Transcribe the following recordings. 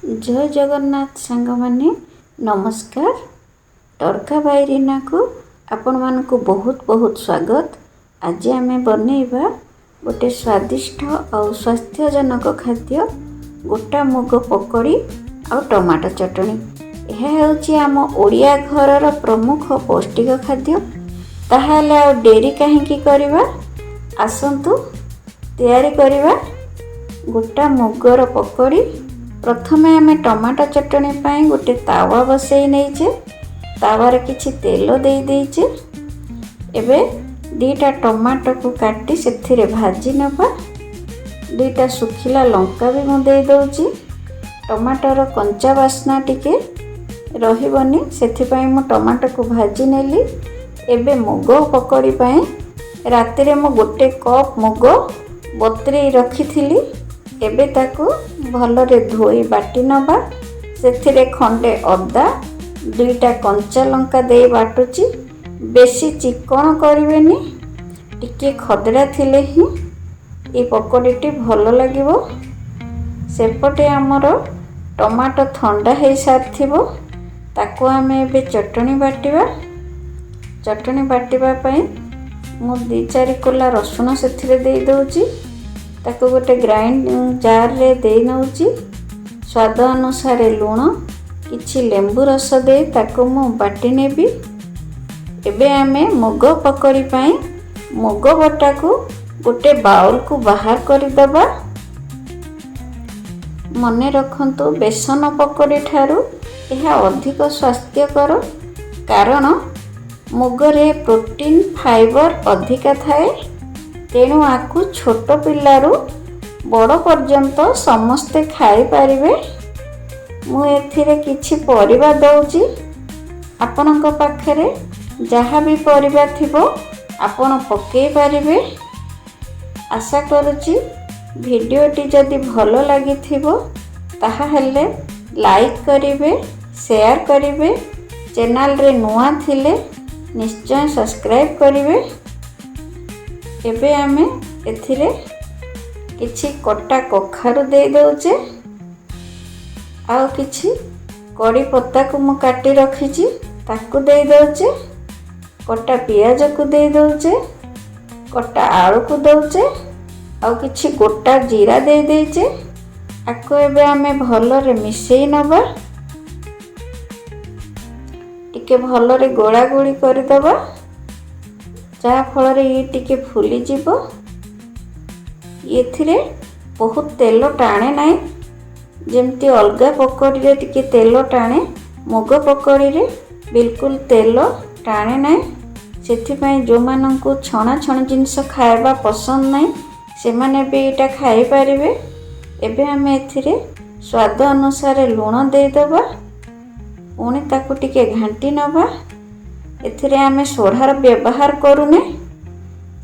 जय जगन्नाथ सांग माने नमस्कार। तड़का बायरीना को आपण मानकु बहुत बहुत स्वागत। आज आमे बनैबा गोटे स्वादिष्ट और स्वास्थ्यजनक खाद्य गोटा मुग पकड़ी और टमाटो चटनी। यह होची आम ओडिया घरर प्रमुख पौष्टिक खाद्य। ताहाले आ डेरी काहेकि करबा, आसंतु तैयारी करबा गोटा मुगर पकड़ी। प्रथमे आमे टमाटो चटनी पाई गोटे तावा बसई नहींचे, तावारे किछि तेल दे देइचे। एबे दीटा टमाटो को काटी सेथिरे भाजी नबा। दुईटा सुखिला लंका भी मु दे दउची। टमाटर कंचा बास्ना टिके रहिबनी, सेथिपाई मु टमाटो को भाजी नेली। एबे मुग पकड़ी पाई रातिरे मु गोटे कप मुग बतुरेई रखिथिली। एबे ताकू भलरे धोई बाटी नबा। सेथिरे खंडे अदा, दुईटा कंचा लंका दे बाटुची। बेसी चिकन करिवेनी, टिके खदड़ा थिले ही ए पकोड़ीटी भल लागिबो। सेपटे आमर टमाटो ठंडा हो सारिथिबो, ताकू आमे एबे चटनी बाटिबा। चटनी बाटिबा पई मु 2-4 कोला रसुण सेथिरे दे दउची। ताकू गोटे ग्राइंड जार रे दे नउची। स्वाद अनुसार लूण, किछि लेंबू रस दे ताकू मु बाटी नेबी। एबे आमे मुग पकड़ी पाई मुग बटा को गोटे बाउल को बाहर कर दबा। मने रखंतु बेसन पकड़ी ठारू यह अधिक स्वास्थ्यकर, कारण मुगरे प्रोटीन फाइबर अधिका थाए। तेणु आकु छोट पिलारू बड़ पर्यंत समस्ते खाई पारिबे। मु एथिरे किछि परिबा दउची। आपनक पाखरे जहाँ भी परिबा थिबो आपण पकेई पारिबे। आशा करूची भिडियोटी जदि भल लगी थिबो ताहा हेले लाइक करिवे, शेयर करिवे। चैनल रे नुआ थिले निश्चय सब्सक्राइब करिवे। एबे आमे एथिरे किछि कटा कखारु दे दउचे, आउ किछि कड़ी पत्ता को मु काटी रखिछि ताकू दे दउचे। कटा पियाज को दे दउचे, कटा आलू को दउचे, आउ किछि गोटा जीरा दे देइचे। आको एबे आमे भलरे मिसेई नबा। टिके भलरे गोळा गोळी कर दबा, जा फल ये टिके फुली जीवो। एथिरे बहुत तेल टाणे नाई, जेमती अलगा पकोड़ी रे टिके तेल टाणे, मुग पकोड़ी रे बिल्कुल तेल टाणे नाई। सेथिपाई जो मानंकु छणा छण जिनिस खाइबा पसंद नाई से माने भी एटा खाई पारिबे। एबे हमें एथिरे स्वाद अनुसार लूण दे दबा। पुणी ताकू टिके घांटी नबा। एथिरे आमे सोढ़ार व्यवहार करूने,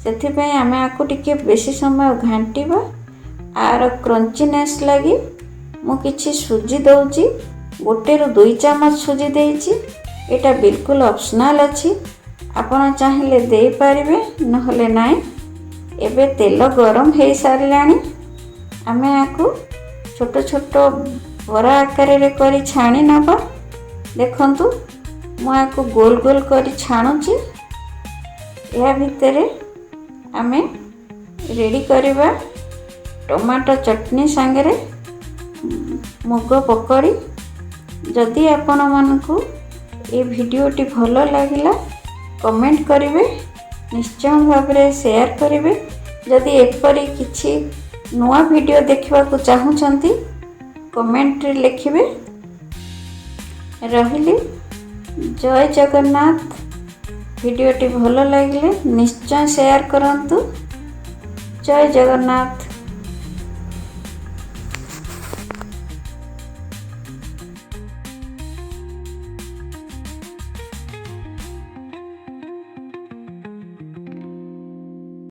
सेथिपाई आमे आकु टिके बेसी समय घांटीबा। आर क्रंचीनेस लगी मु किछि सुजी दउची। 1-2 चम्मच सुजी देइची। एटा बिल्कुल ऑप्शनल अछि, आपण चाहिले दे पारिबे नहले नाइ। एबे तेल गरम हे सारलानी। आमे आकु छोट छोट बरा आकार रे करी छाणी नबा। देखंतु मु आकु गोल गोल करी छाणुची। या भितरे आमे रेडी करबा टमाटो चटनी सांगरे मुग पकड़ी। जदि आपण मानकु ए भिडियोटी भल लागिला कमेंट करिवे, निश्चय भाबरे शेयर करिवे। जदि एपरी किछि नुआ भिडियो देखिबा को चाहुचंती कमेंट रे लिखिबे। रहिली जय जगन्नाथ। भिडियोटी भल लगिले निश्चय शेयर करंतु। जय जगन्नाथ।